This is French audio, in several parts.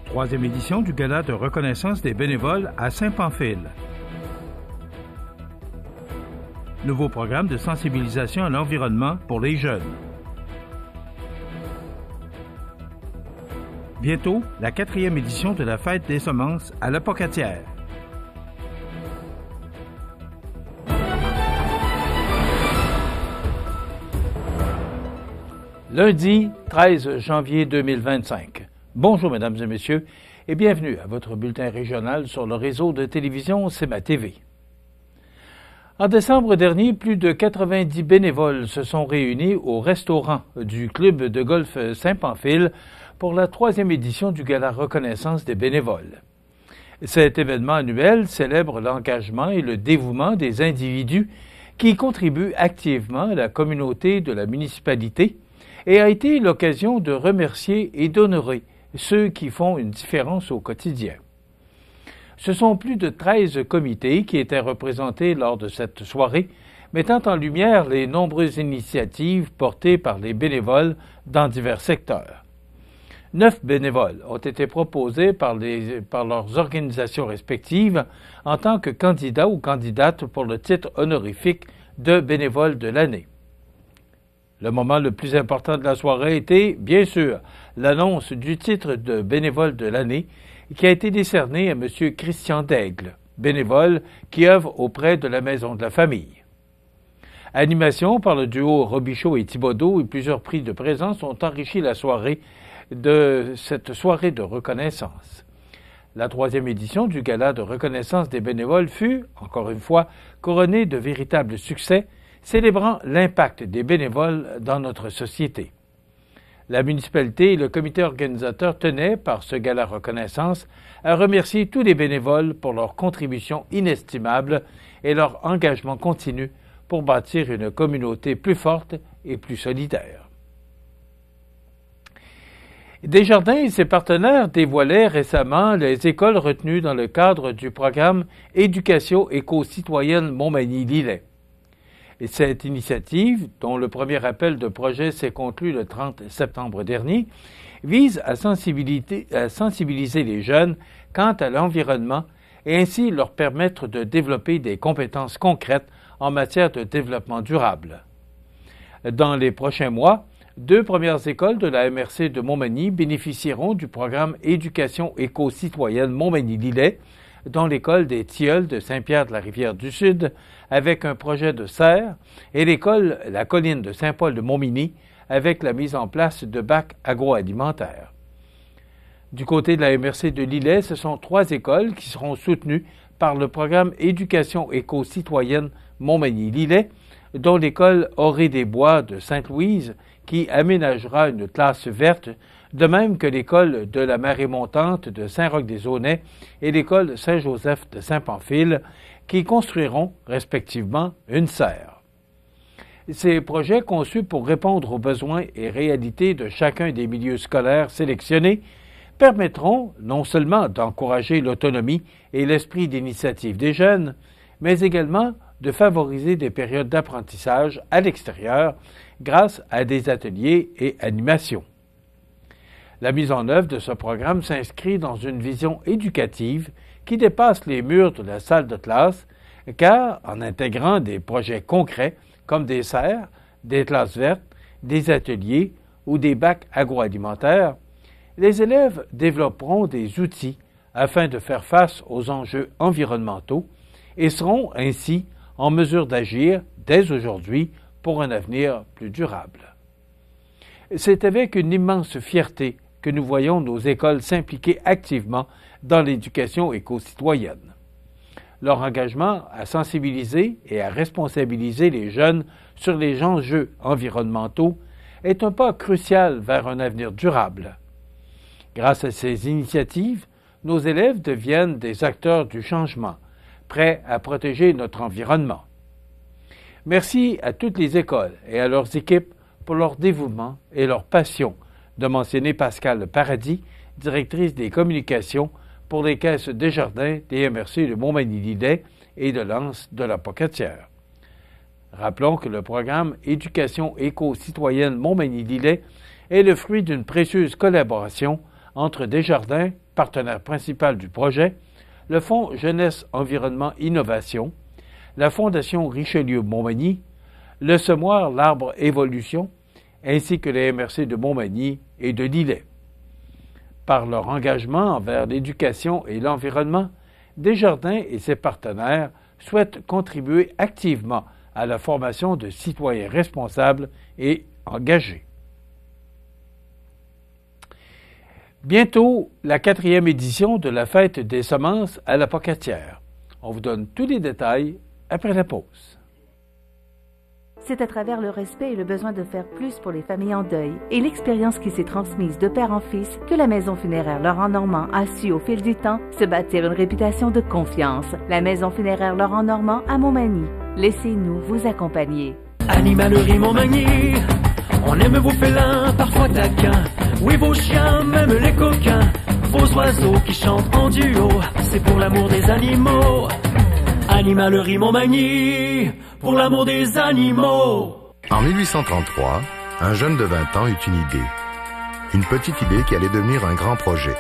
Troisième édition du Gala de reconnaissance des bénévoles à Saint-Pamphile. Nouveau programme de sensibilisation à l'environnement pour les jeunes. Bientôt, la 4e édition de la fête des semences à La Pocatière. Lundi 13 janvier 2025. Bonjour, mesdames et messieurs, et bienvenue à votre bulletin régional sur le réseau de télévision CEMA TV. En décembre dernier, plus de 90 bénévoles se sont réunis au restaurant du club de golf Saint-Pamphile pour la 3e édition du Gala reconnaissance des bénévoles. Cet événement annuel célèbre l'engagement et le dévouement des individus qui contribuent activement à la communauté de la municipalité et a été l'occasion de remercier et d'honorer ceux qui font une différence au quotidien. Ce sont plus de 13 comités qui étaient représentés lors de cette soirée, mettant en lumière les nombreuses initiatives portées par les bénévoles dans divers secteurs. 9 bénévoles ont été proposés par leurs organisations respectives en tant que candidats ou candidates pour le titre honorifique de bénévole de l'année. Le moment le plus important de la soirée était, bien sûr, l'annonce du titre de bénévole de l'année qui a été décerné à M. Christian Daigle, bénévole qui œuvre auprès de la Maison de la Famille. Animation par le duo Robichaud et Thibodeau et plusieurs prix de présence ont enrichi la soirée de cette soirée de reconnaissance. La 3e édition du Gala de reconnaissance des bénévoles fut, encore une fois, couronnée de véritables succès, célébrant l'impact des bénévoles dans notre société. La municipalité et le comité organisateur tenaient, par ce gala reconnaissance, à remercier tous les bénévoles pour leur contribution inestimable et leur engagement continu pour bâtir une communauté plus forte et plus solidaire. Desjardins et ses partenaires dévoilaient récemment les écoles retenues dans le cadre du programme Éducation éco-citoyenne Montmagny-Lillet. Et cette initiative, dont le premier appel de projet s'est conclu le 30 septembre dernier, vise à sensibiliser les jeunes quant à l'environnement et ainsi leur permettre de développer des compétences concrètes en matière de développement durable. Dans les prochains mois, 2 premières écoles de la MRC de Montmagny bénéficieront du programme Éducation éco-citoyenne Montmagny-Lillet, dont l'école des Tilleuls de Saint-Pierre-de-la-Rivière-du-Sud, avec un projet de serre, et l'école La Colline de Saint-Paul-de-Montminy, avec la mise en place de bacs agroalimentaires. Du côté de la MRC de Lillet, ce sont 3 écoles qui seront soutenues par le programme Éducation éco-citoyenne Montmagny-Lillet, dont l'école Orée-des-Bois de Sainte-Louise, qui aménagera une classe verte, de même que l'école de la Marée montante de Saint-Roch-des-Aunais et l'école Saint-Joseph de Saint-Pamphile, qui construiront respectivement une serre. Ces projets conçus pour répondre aux besoins et réalités de chacun des milieux scolaires sélectionnés permettront non seulement d'encourager l'autonomie et l'esprit d'initiative des jeunes, mais également de favoriser des périodes d'apprentissage à l'extérieur grâce à des ateliers et animations. La mise en œuvre de ce programme s'inscrit dans une vision éducative qui dépasse les murs de la salle de classe, car en intégrant des projets concrets comme des serres, des classes vertes, des ateliers ou des bacs agroalimentaires, les élèves développeront des outils afin de faire face aux enjeux environnementaux et seront ainsi en mesure d'agir dès aujourd'hui pour un avenir plus durable. C'est avec une immense fierté que nous voyons nos écoles s'impliquer activement dans l'éducation éco-citoyenne. Leur engagement à sensibiliser et à responsabiliser les jeunes sur les enjeux environnementaux est un pas crucial vers un avenir durable. Grâce à ces initiatives, nos élèves deviennent des acteurs du changement, prêts à protéger notre environnement. Merci à toutes les écoles et à leurs équipes pour leur dévouement et leur passion, de mentionner Pascal Paradis, directrice des communications pour les caisses Desjardins des MRC de Montmagny-Lillet et de l'Anse de la Pocatière. Rappelons que le programme Éducation éco-citoyenne Montmagny-Lillet est le fruit d'une précieuse collaboration entre Desjardins, partenaire principal du projet, le Fonds Jeunesse Environnement Innovation, la Fondation Richelieu-Montmagny, le semoir L'Arbre Évolution, ainsi que les MRC de Montmagny et de Lillet. Par leur engagement envers l'éducation et l'environnement, Desjardins et ses partenaires souhaitent contribuer activement à la formation de citoyens responsables et engagés. Bientôt, la 4e édition de la Fête des semences à la Pocatière. On vous donne tous les détails après la pause. C'est à travers le respect et le besoin de faire plus pour les familles en deuil et l'expérience qui s'est transmise de père en fils que la Maison funéraire Laurent Normand a su au fil du temps se bâtir une réputation de confiance. La Maison funéraire Laurent Normand à Montmagny. Laissez-nous vous accompagner. Animalerie Montmagny, on aime vos félins, parfois taquins. Oui, vos chiens, même les coquins. Vos oiseaux qui chantent en duo, c'est pour l'amour des animaux. Animalerie Montmagny, pour l'amour des animaux. En 1833, un jeune de 20 ans eut une idée. Une petite idée qui allait devenir un grand projet.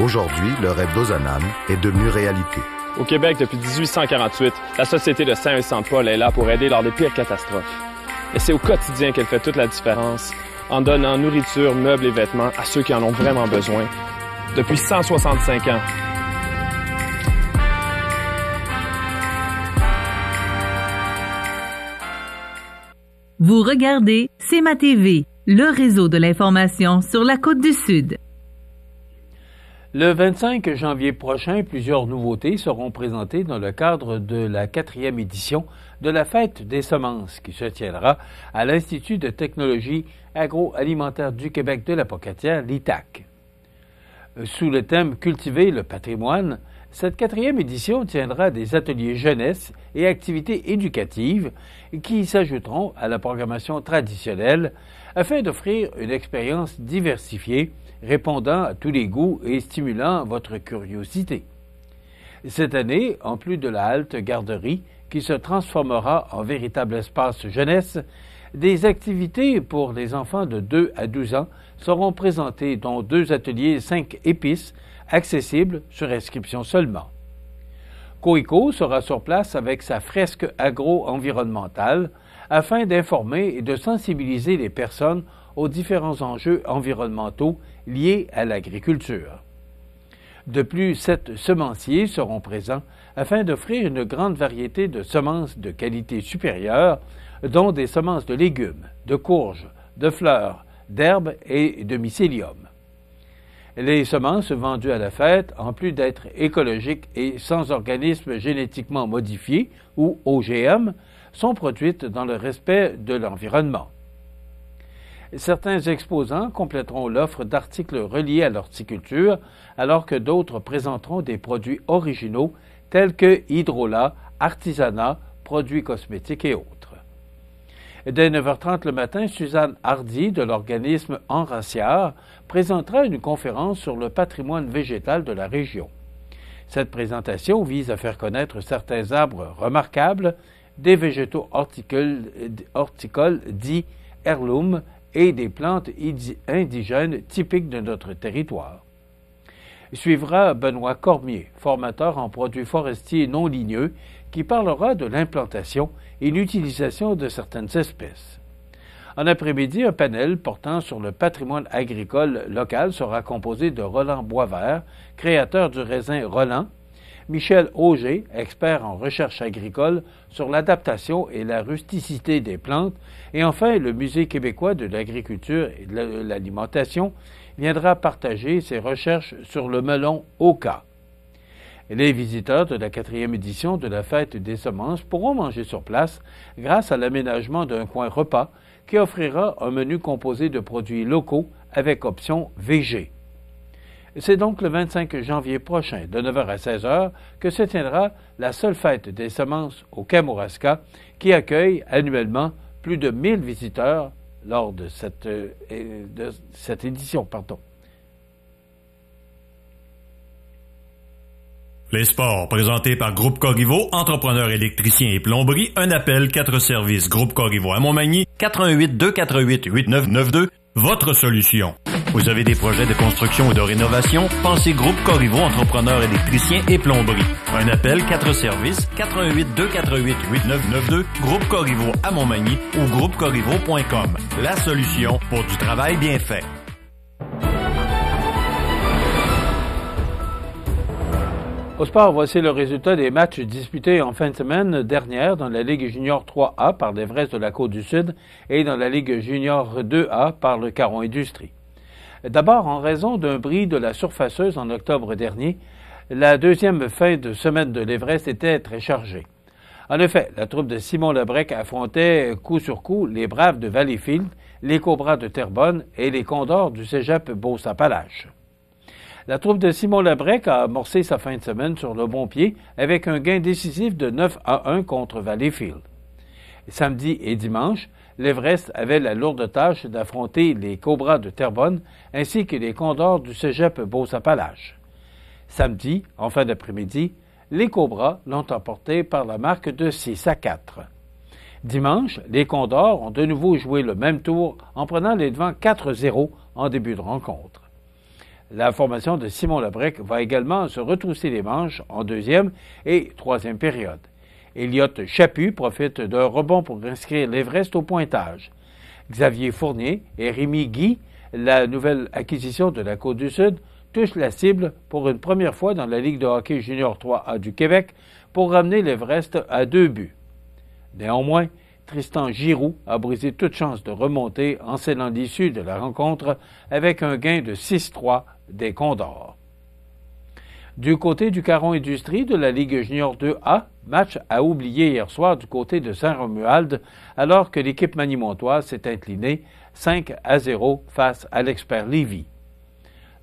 Aujourd'hui, le rêve d'Ozanam est devenu réalité. Au Québec, depuis 1848, la Société de Saint-Vincent-de-Paul est là pour aider lors des pires catastrophes. Et c'est au quotidien qu'elle fait toute la différence, en donnant nourriture, meubles et vêtements à ceux qui en ont vraiment besoin. Depuis 165 ans. Vous regardez CMA TV, le réseau de l'information sur la Côte-du-Sud. Le 25 janvier prochain, plusieurs nouveautés seront présentées dans le cadre de la 4e édition de la Fête des semences qui se tiendra à l'Institut de technologie agroalimentaire du Québec de la Pocatière, l'ITAC. Sous le thème « Cultiver le patrimoine », cette 4e édition tiendra des ateliers jeunesse et activités éducatives qui s'ajouteront à la programmation traditionnelle afin d'offrir une expérience diversifiée répondant à tous les goûts et stimulant votre curiosité. Cette année, en plus de la halte garderie qui se transformera en véritable espace jeunesse, des activités pour les enfants de 2 à 12 ans seront présentées, dont 2 ateliers 5 épices accessibles sur inscription seulement. Coeco sera sur place avec sa fresque agro-environnementale afin d'informer et de sensibiliser les personnes aux différents enjeux environnementaux liés à l'agriculture. De plus, 7 semenciers seront présents afin d'offrir une grande variété de semences de qualité supérieure, dont des semences de légumes, de courges, de fleurs, d'herbes et de mycélium. Les semences vendues à la fête, en plus d'être écologiques et sans organismes génétiquement modifiés ou OGM, sont produites dans le respect de l'environnement. Certains exposants compléteront l'offre d'articles reliés à l'horticulture, alors que d'autres présenteront des produits originaux tels que hydrolat, artisanat, produits cosmétiques et autres. Dès 9h30 le matin, Suzanne Hardy de l'organisme Enraciard présentera une conférence sur le patrimoine végétal de la région. Cette présentation vise à faire connaître certains arbres remarquables, des végétaux horticoles dits heirlooms et des plantes indigènes typiques de notre territoire. Suivra Benoît Cormier, formateur en produits forestiers non ligneux, qui parlera de l'implantation et l'utilisation de certaines espèces. En après-midi, un panel portant sur le patrimoine agricole local sera composé de Roland Boisvert, créateur du raisin Roland, Michel Auger, expert en recherche agricole sur l'adaptation et la rusticité des plantes, et enfin le Musée québécois de l'agriculture et de l'alimentation viendra partager ses recherches sur le melon Oka. Les visiteurs de la 4e édition de la Fête des semences pourront manger sur place grâce à l'aménagement d'un coin repas qui offrira un menu composé de produits locaux avec option VG. C'est donc le 25 janvier prochain, de 9h à 16h, que se tiendra la seule fête des semences au Kamouraska, qui accueille annuellement plus de 1000 visiteurs lors de cette édition. Les sports, présentés par Groupe Corriveau, entrepreneurs électriciens et plomberie, un appel, 4 services. Groupe Corriveau à Montmagny, 418-248-8992, votre solution. Vous avez des projets de construction ou de rénovation? Pensez Groupe Corriveau, entrepreneurs électriciens et plomberie. Un appel, 4 services, 418-248-8992, Groupe Corriveau à Montmagny ou groupecorriveau.com. La solution pour du travail bien fait. Au sport, voici le résultat des matchs disputés en fin de semaine dernière dans la Ligue junior 3A par l'Everest de la Côte-du-Sud et dans la Ligue junior 2A par le Caron Industrie. D'abord, en raison d'un bris de la surfaceuse en octobre dernier, la deuxième fin de semaine de l'Everest était très chargée. En effet, la troupe de Simon Lebrec affrontait coup sur coup les Braves de Valleyfield, les Cobras de Terrebonne et les Condors du cégep Beauce-Appalaches. La troupe de Simon Lebrec a amorcé sa fin de semaine sur le bon pied avec un gain décisif de 9-1 contre Valleyfield. Samedi et dimanche, l'Everest avait la lourde tâche d'affronter les Cobras de Terrebonne ainsi que les Condors du cégep Beauce-Appalaches. Samedi, en fin d'après-midi, les Cobras l'ont emporté par la marque de 6-4. Dimanche, les Condors ont de nouveau joué le même tour en prenant les devants 4-0 en début de rencontre. La formation de Simon Lebrec va également se retrousser les manches en deuxième et troisième période. Elliott Chaput profite d'un rebond pour inscrire l'Everest au pointage. Xavier Fournier et Rémi Guy, la nouvelle acquisition de la Côte-du-Sud, touchent la cible pour une première fois dans la Ligue de hockey junior 3A du Québec pour ramener l'Everest à 2 buts. Néanmoins, Tristan Giroux a brisé toute chance de remonter en scellant l'issue de la rencontre avec un gain de 6-3 des Condors. Du côté du Caron Industrie de la Ligue junior 2A, match à oublier hier soir du côté de Saint-Romuald alors que l'équipe manimontoise s'est inclinée 5-0 face à l'Expert Lévis.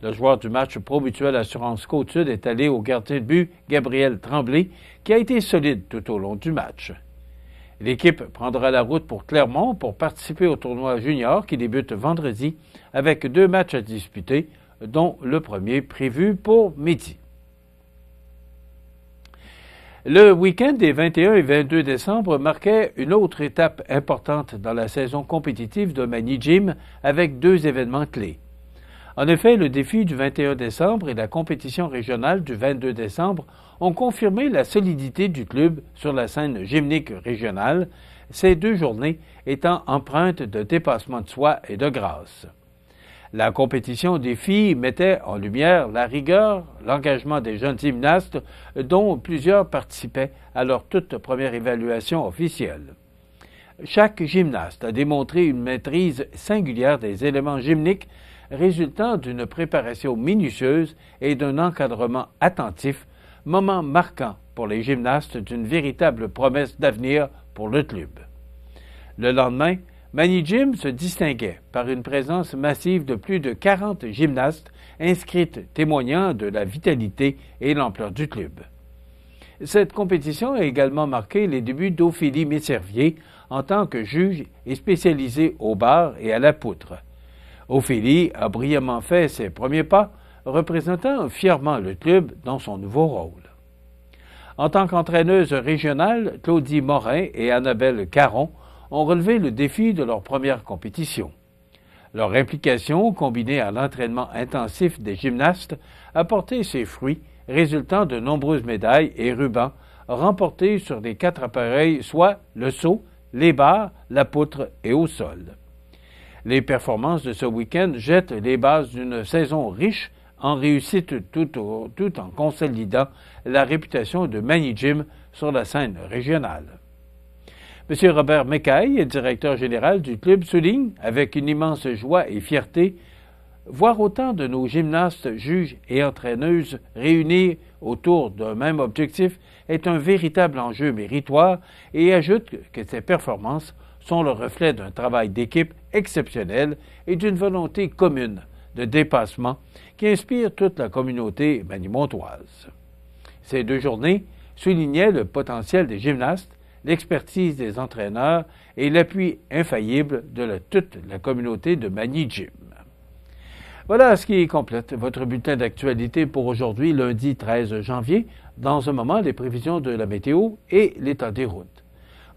Le joueur du match Pro Mutuelle Assurance Côte-Sud est allé au gardien de but Gabriel Tremblay qui a été solide tout au long du match. L'équipe prendra la route pour Clermont pour participer au tournoi junior qui débute vendredi avec 2 matchs à disputer, dont le premier prévu pour midi. Le week-end des 21 et 22 décembre marquait une autre étape importante dans la saison compétitive de Magny Gym avec 2 événements clés. En effet, le défi du 21 décembre et la compétition régionale du 22 décembre ont confirmé la solidité du club sur la scène gymnique régionale, ces 2 journées étant empreintes de dépassement de soi et de grâce. La compétition des filles mettait en lumière la rigueur, l'engagement des jeunes gymnastes dont plusieurs participaient à leur toute première évaluation officielle. Chaque gymnaste a démontré une maîtrise singulière des éléments gymniques résultant d'une préparation minutieuse et d'un encadrement attentif, moment marquant pour les gymnastes d'une véritable promesse d'avenir pour le club. Le lendemain, Magny Gym se distinguait par une présence massive de plus de 40 gymnastes inscrites témoignant de la vitalité et l'ampleur du club. Cette compétition a également marqué les débuts d'Ophélie Messervier en tant que juge et spécialisée au bar et à la poutre. Ophélie a brillamment fait ses premiers pas, représentant fièrement le club dans son nouveau rôle. En tant qu'entraîneuse régionale, Claudie Morin et Annabelle Caron ont relevé le défi de leur première compétition. Leur implication, combinée à l'entraînement intensif des gymnastes, a porté ses fruits, résultant de nombreuses médailles et rubans remportés sur les 4 appareils, soit le saut, les barres, la poutre et au sol. Les performances de ce week-end jettent les bases d'une saison riche en réussite tout en consolidant la réputation de Magny Gym sur la scène régionale. M. Robert Mécaille, directeur général du club, souligne avec une immense joie et fierté voir autant de nos gymnastes, juges et entraîneuses réunis autour d'un même objectif est un véritable enjeu méritoire et ajoute que ces performances sont le reflet d'un travail d'équipe exceptionnel et d'une volonté commune de dépassement qui inspire toute la communauté manimontoise. Ces 2 journées soulignaient le potentiel des gymnastes, l'expertise des entraîneurs et l'appui infaillible de toute la communauté de Mani-Gym. Voilà ce qui complète votre bulletin d'actualité pour aujourd'hui, lundi 13 janvier. Dans un moment, les prévisions de la météo et l'état des routes.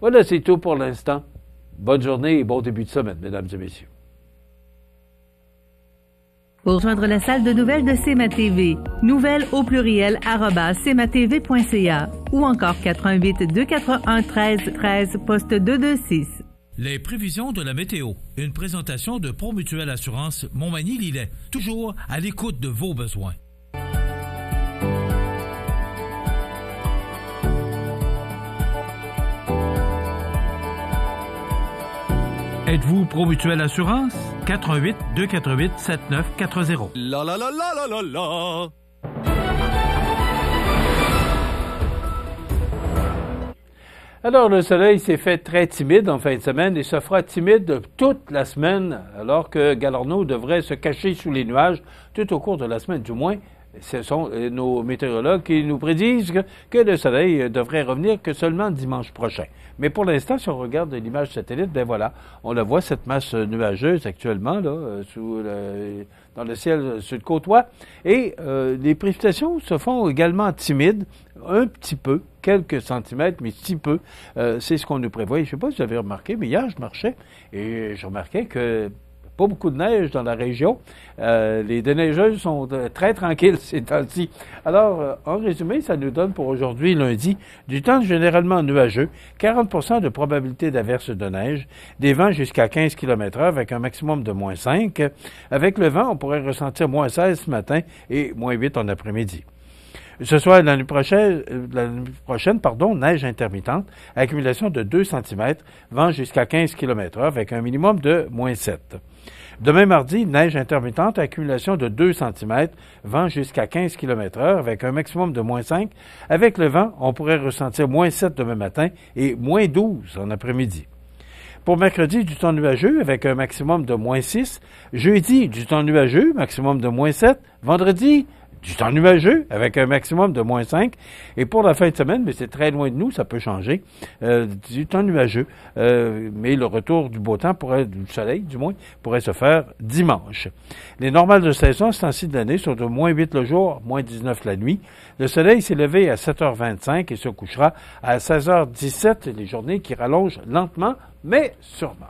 Voilà, c'est tout pour l'instant. Bonne journée et bon début de semaine, mesdames et messieurs. Pour rejoindre la salle de nouvelles de CMA-TV, nouvelles au pluriel @cmatv.ca ou encore 88 241 13 13 poste 226. Les prévisions de la météo. Une présentation de Promutuelle Assurance Montmagny-Lillet. Toujours à l'écoute de vos besoins. Êtes-vous Promutuelle Assurance? 88 248 7940. La la la la la la la. Alors, le soleil s'est fait très timide en fin de semaine et se fera timide toute la semaine, alors que Galarno devrait se cacher sous les nuages tout au cours de la semaine, du moins. Ce sont nos météorologues qui nous prédisent que le soleil devrait revenir que seulement dimanche prochain. Mais pour l'instant, si on regarde l'image satellite, ben voilà, on la voit, cette masse nuageuse actuellement, là, dans le ciel sud-côtois. Et les précipitations se font également timides, un petit peu, quelques centimètres, mais si peu. C'est ce qu'on nous prévoit. Je ne sais pas si vous avez remarqué, mais hier, je marchais et je remarquais que pas beaucoup de neige dans la région. Les déneigeuses sont très tranquilles ces temps-ci. Alors, en résumé, ça nous donne pour aujourd'hui, lundi, du temps généralement nuageux, 40% de probabilité d'averse de neige, des vents jusqu'à 15 km/h avec un maximum de moins 5. Avec le vent, on pourrait ressentir moins 16 ce matin et moins 8 en après-midi. Ce soir, la nuit prochaine, neige intermittente, accumulation de 2 cm, vent jusqu'à 15 km/h avec un minimum de moins 7. Demain mardi, neige intermittente, accumulation de 2 cm, vent jusqu'à 15 km/h avec un maximum de moins 5. Avec le vent, on pourrait ressentir moins 7 demain matin et moins 12 en après-midi. Pour mercredi, du temps nuageux avec un maximum de moins 6. Jeudi, du temps nuageux, maximum de moins 7. Vendredi, du temps nuageux avec un maximum de moins 5. Et pour la fin de semaine, mais c'est très loin de nous, ça peut changer, du temps nuageux. Mais le retour du beau temps, du soleil du moins, pourrait se faire dimanche. Les normales de saison, ce temps-ci de l'année, sont de moins 8 le jour, moins 19 la nuit. Le soleil s'est levé à 7h25 et se couchera à 16h17, les journées qui rallongent lentement, mais sûrement.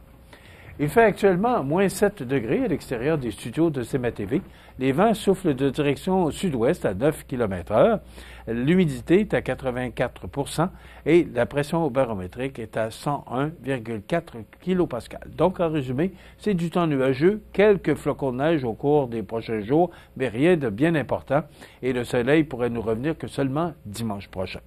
Il fait actuellement moins 7 degrés à l'extérieur des studios de CMA-TV. Les vents soufflent de direction sud-ouest à 9 km/h. L'humidité est à 84% et la pression barométrique est à 101,4 kPa. Donc, en résumé, c'est du temps nuageux, quelques flocons de neige au cours des prochains jours, mais rien de bien important. Et le soleil pourrait nous revenir que seulement dimanche prochain.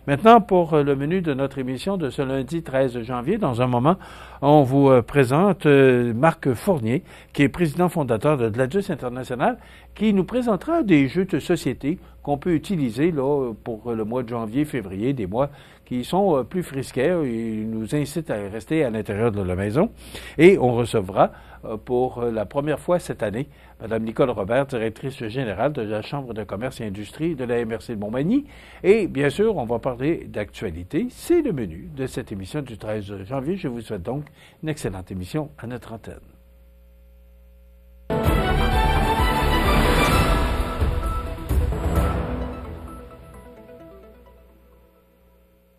Maintenant, pour le menu de notre émission de ce lundi 13 janvier, dans un moment, on vous présente Marc Fournier, qui est président fondateur de Gladius International, qui nous présentera des jeux de société qu'on peut utiliser là, pour le mois de janvier, février, des mois qui sont plus frisquets. Il nous incite à rester à l'intérieur de la maison. Et on recevra pour la première fois cette année Mme Nicole Robert, directrice générale de la Chambre de commerce et industrie de la MRC de Montmagny. Et bien sûr, on va parler d'actualité. C'est le menu de cette émission du 13 janvier. Je vous souhaite donc une excellente émission à notre antenne.